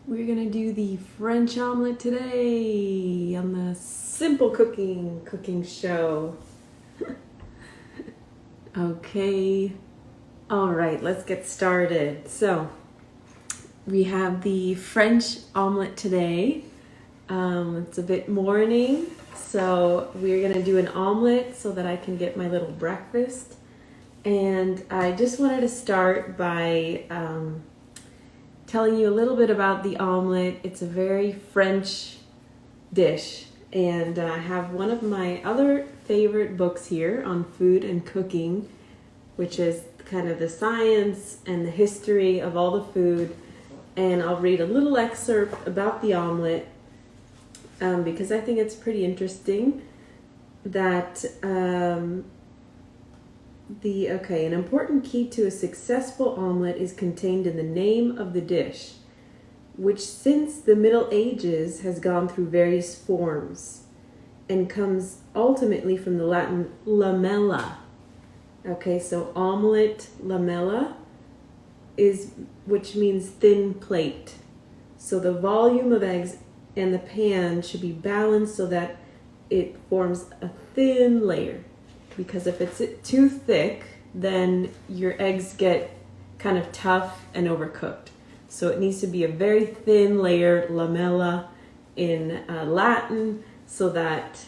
We're gonna do the French omelet today on the simple cooking show. Okay, all right, let's get started. So we have the French omelet today. It's a bit morning, so we're gonna do an omelet so that I can get my little breakfast. And I just wanted to start by telling you a little bit about the omelet. It's a very French dish, and I have one of my other favorite books here on food and cooking, which is kind of the science and the history of all the food. And I'll read a little excerpt about the omelet because I think it's pretty interesting that an important key to a successful omelet is contained in the name of the dish, which since the Middle Ages has gone through various forms and comes ultimately from the Latin lamella. Okay, so omelette, lamella, which means thin plate. So the volume of eggs in the pan should be balanced so that it forms a thin layer. Because if it's too thick, then your eggs get kind of tough and overcooked. So it needs to be a very thin layer, lamella in Latin, so that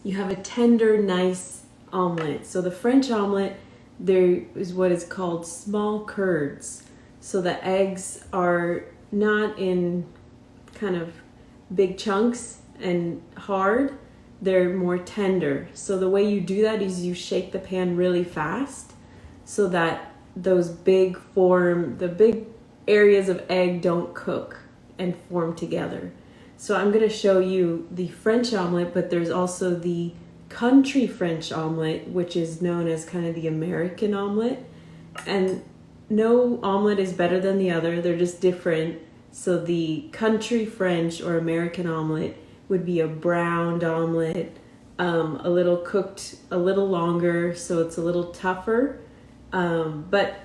you have a tender, nice omelet. So the French omelet, there is what is called small curds. So the eggs are not in kind of big chunks and hard. They're more tender. So the way you do that is you shake the pan really fast so that the big areas of egg don't cook and form together. So I'm going to show you the French omelet, but there's also the country French omelet, which is known as kind of the American omelet. And no omelet is better than the other. They're just different. So the country French or American omelet would be a browned omelet, a little cooked a little longer, so it's a little tougher. But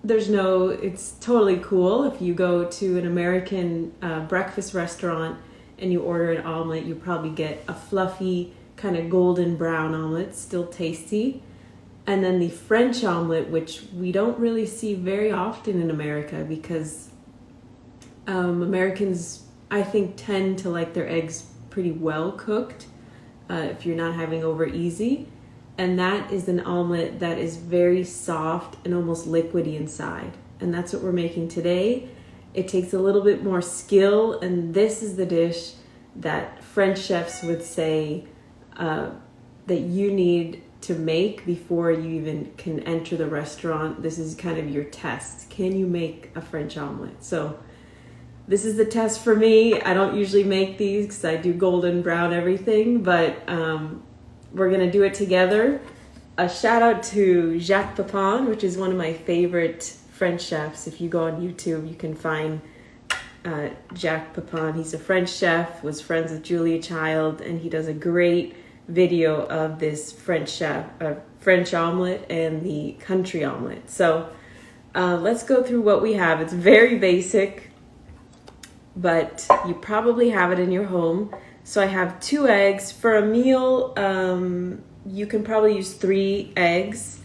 it's totally cool. If you go to an American breakfast restaurant and you order an omelet, you probably get a fluffy, kind of golden brown omelet, still tasty. And then the French omelet, which we don't really see very often in America because Americans, I think, tend to like their eggs pretty well cooked if you're not having over easy. And that is an omelet that is very soft and almost liquidy inside. And that's what we're making today. It takes a little bit more skill, and this is the dish that French chefs would say that you need to make before you even can enter the restaurant. This is kind of your test. Can you make a French omelet? So this is the test for me. I don't usually make these because I do golden brown everything, but we're gonna do it together. A shout out to Jacques Pepin, which is one of my favorite French chefs. If you go on YouTube, you can find Jacques Pepin. He's a French chef, was friends with Julia Child, and he does a great video of this French omelet and the country omelet. So let's go through what we have. It's very basic, but you probably have it in your home. So I have 2 eggs. For a meal, you can probably use 3 eggs.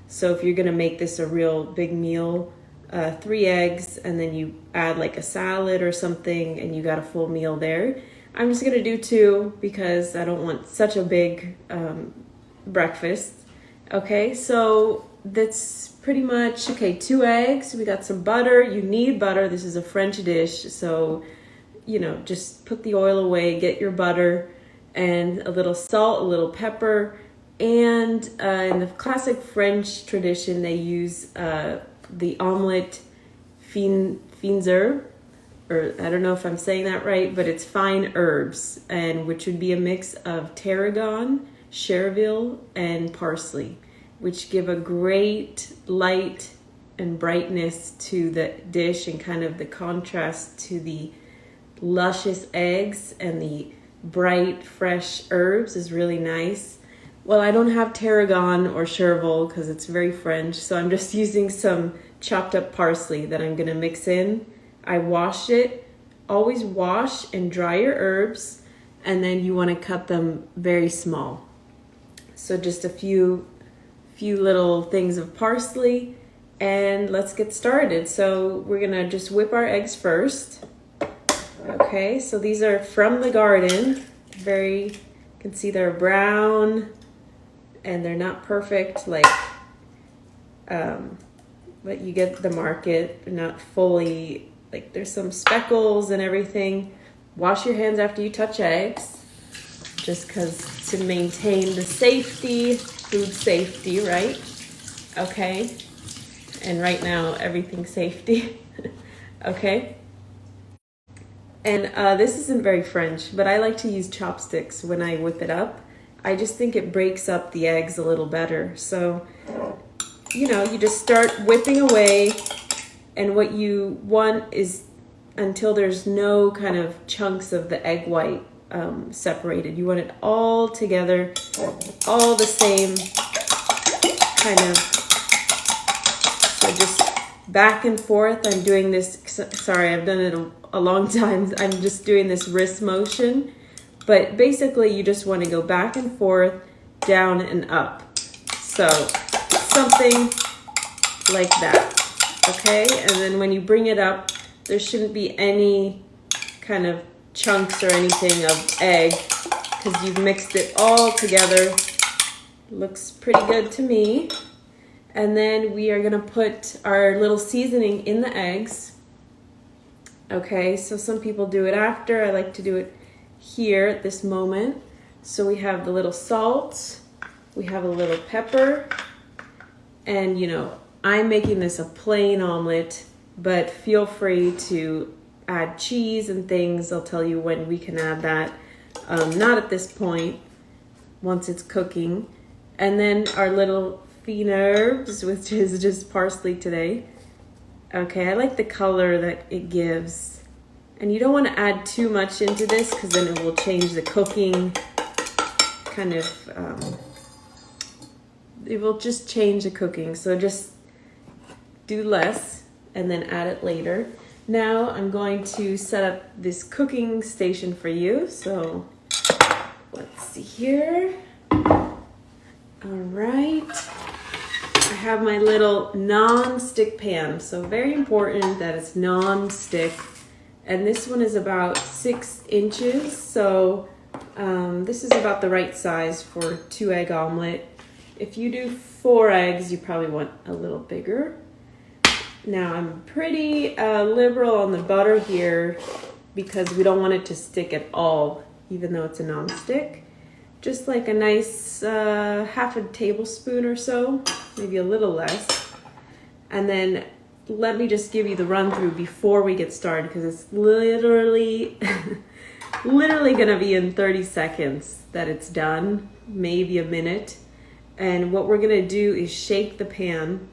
So if you're gonna make this a real big meal, 3 eggs, and then you add like a salad or something, and you got a full meal there. I'm just gonna do 2 because I don't want such a big breakfast. Okay, so that's pretty much, 2 eggs. We got some butter. You need butter. This is a French dish, so just put the oil away, get your butter, and a little salt, a little pepper. And in the classic French tradition, they use the omelette finzer, or I don't know if I'm saying that right, but it's fine herbs, and which would be a mix of tarragon, chervil, and parsley, which give a great light and brightness to the dish and kind of the contrast to the luscious eggs, and the bright, fresh herbs is really nice. Well, I don't have tarragon or chervil because it's very French, so I'm just using some chopped up parsley that I'm going to mix in I wash it. Always wash and dry your herbs, and then you want to cut them very small. So just a few little things of parsley, and let's get started. So we're gonna just whip our eggs first. Okay, so these are from the garden. You can see they're brown, and they're not perfect like what you get at the market. They're not fully, like there's some speckles and everything. Wash your hands after you touch eggs, just because to maintain the safety, food safety, right? Okay, and right now everything's safety. Okay, and this isn't very French, but I like to use chopsticks when I whip it up. I just think it breaks up the eggs a little better. So, you know, you just start whipping away, and what you want is until there's no kind of chunks of the egg white separated. You want it all together, all the same kind of, so just back and forth. I'm doing this, sorry, I've done it a long time. I'm just doing this wrist motion, but basically you just want to go back and forth, down and up. So something like that, okay? And then when you bring it up, there shouldn't be any kind of chunks or anything of egg because you've mixed it all together. Looks pretty good to me. And then we are gonna put our little seasoning in the eggs. Okay, so some people do it after. I like to do it here at this moment. So we have the little salt, we have a little pepper, and you know, I'm making this a plain omelet, but feel free to add cheese and things. I'll tell you when we can add that. Not at this point, once it's cooking. And then our little fine herbs, which is just parsley today. Okay, I like the color that it gives. And you don't want to add too much into this because then it will change the cooking kind of, it will just change the cooking. So just do less and then add it later. Now I'm going to set up this cooking station for you. So let's see here. All right. I have my little non-stick pan. So very important that it's non-stick. And this one is about 6 inches. So this is about the right size for 2-egg omelet. If you do 4 eggs, you probably want a little bigger. Now I'm pretty liberal on the butter here because we don't want it to stick at all, even though it's a non-stick. Just like a nice half a tablespoon or so, maybe a little less. And then let me just give you the run through before we get started because it's literally gonna be in 30 seconds that it's done, maybe a minute. And what we're gonna do is shake the pan.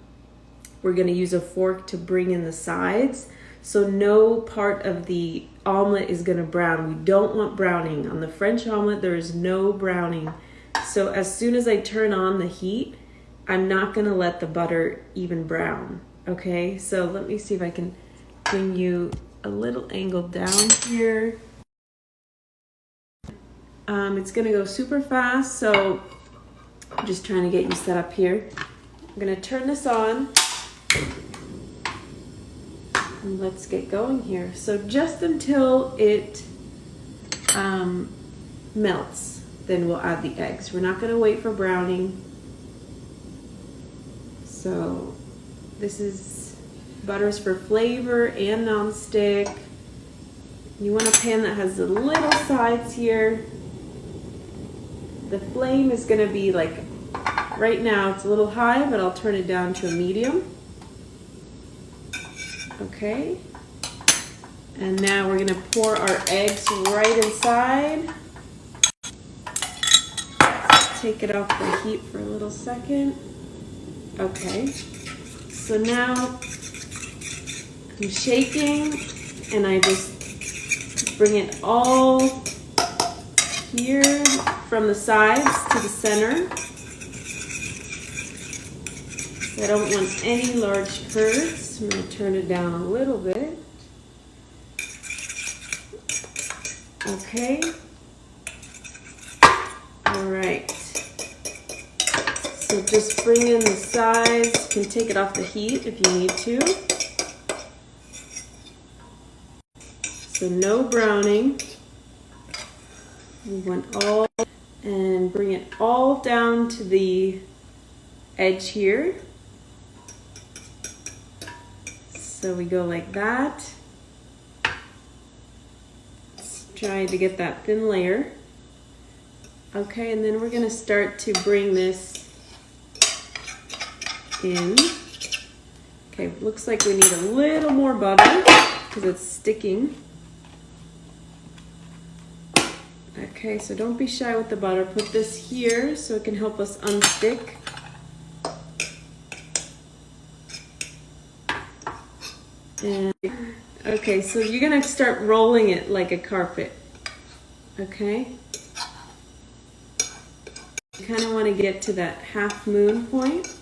We're gonna use a fork to bring in the sides. So no part of the omelet is gonna brown. We don't want browning. On the French omelet, there is no browning. So as soon as I turn on the heat, I'm not gonna let the butter even brown. Okay, so let me see if I can bring you a little angle down here. It's gonna go super fast, so I'm just trying to get you set up here. I'm gonna turn this on. And let's get going here. So just until it melts, then we'll add the eggs. We're not gonna wait for browning. So this is butters for flavor and non-stick. You want a pan that has the little sides here. The flame is gonna be like, right now it's a little high, but I'll turn it down to a medium. Okay. And now we're gonna pour our eggs right inside. Take it off the heat for a little second. Okay. So now I'm shaking and I just bring it all here from the sides to the center. I don't want any large curds. I'm going to turn it down a little bit. Okay. All right. So just bring in the sides. You can take it off the heat if you need to. So no browning. We want all, and bring it all down to the edge here. So we go like that. Let's try to get that thin layer. Okay, and then we're gonna start to bring this in. Okay, looks like we need a little more butter because it's sticking. Okay, so don't be shy with the butter. Put this here so it can help us unstick. And okay, so you're gonna start rolling it like a carpet. Okay? You kind of want to get to that half moon point.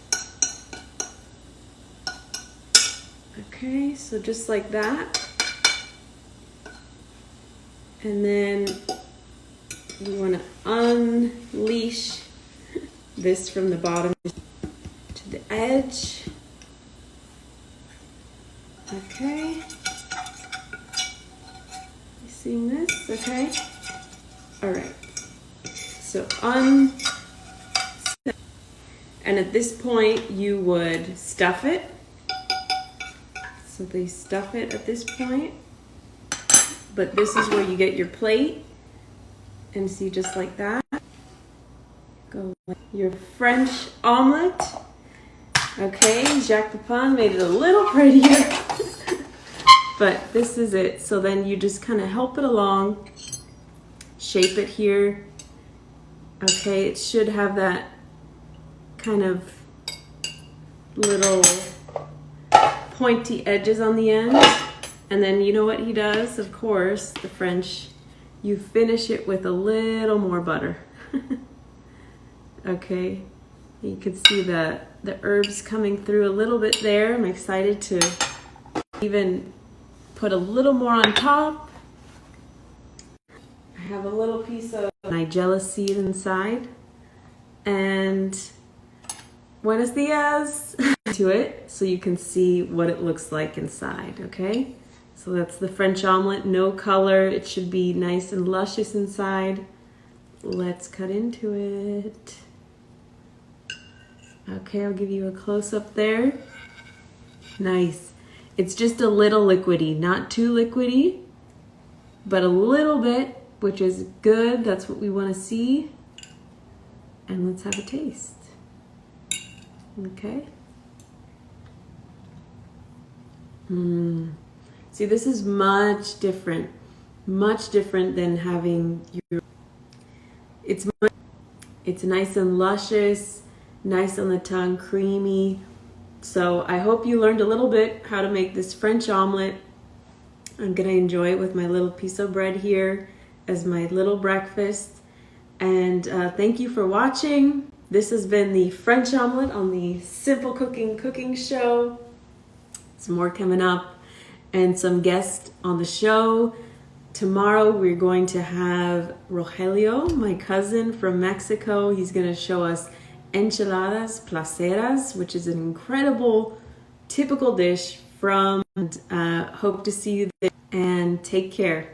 Okay, so just like that. And then you want to unleash this from the bottom to the edge. Okay. You seeing this? Okay. All right. So and at this point you would stuff it. So they stuff it at this point. But this is where you get your plate. And see, just like that. Go like your French omelet. Okay, Jacques Pepin made it a little prettier. But this is it. So then you just kind of help it along. Shape it here. Okay, it should have that kind of little pointy edges on the end. And then you know what he does, of course, the French, you finish it with a little more butter. Okay, you can see the herbs coming through a little bit there. I'm excited to even put a little more on top. I have a little piece of nigella seed inside. And buenos dias to it so you can see what it looks like inside, okay? So that's the French omelet, no color. It should be nice and luscious inside. Let's cut into it. Okay, I'll give you a close-up there. Nice. It's just a little liquidy, not too liquidy, but a little bit, which is good. That's what we want to see. And let's have a taste. Okay. See, this is much different than having your, it's nice and luscious, nice on the tongue, creamy. So I hope you learned a little bit how to make this French omelet. I'm gonna enjoy it with my little piece of bread here as my little breakfast. And thank you for watching. This has been the French omelet on the Simple Cooking Show. Some more coming up and some guests on the show. Tomorrow we're going to have Rogelio, my cousin from Mexico. He's going to show us enchiladas placeras, which is an incredible typical dish from. Hope to see you there and take care.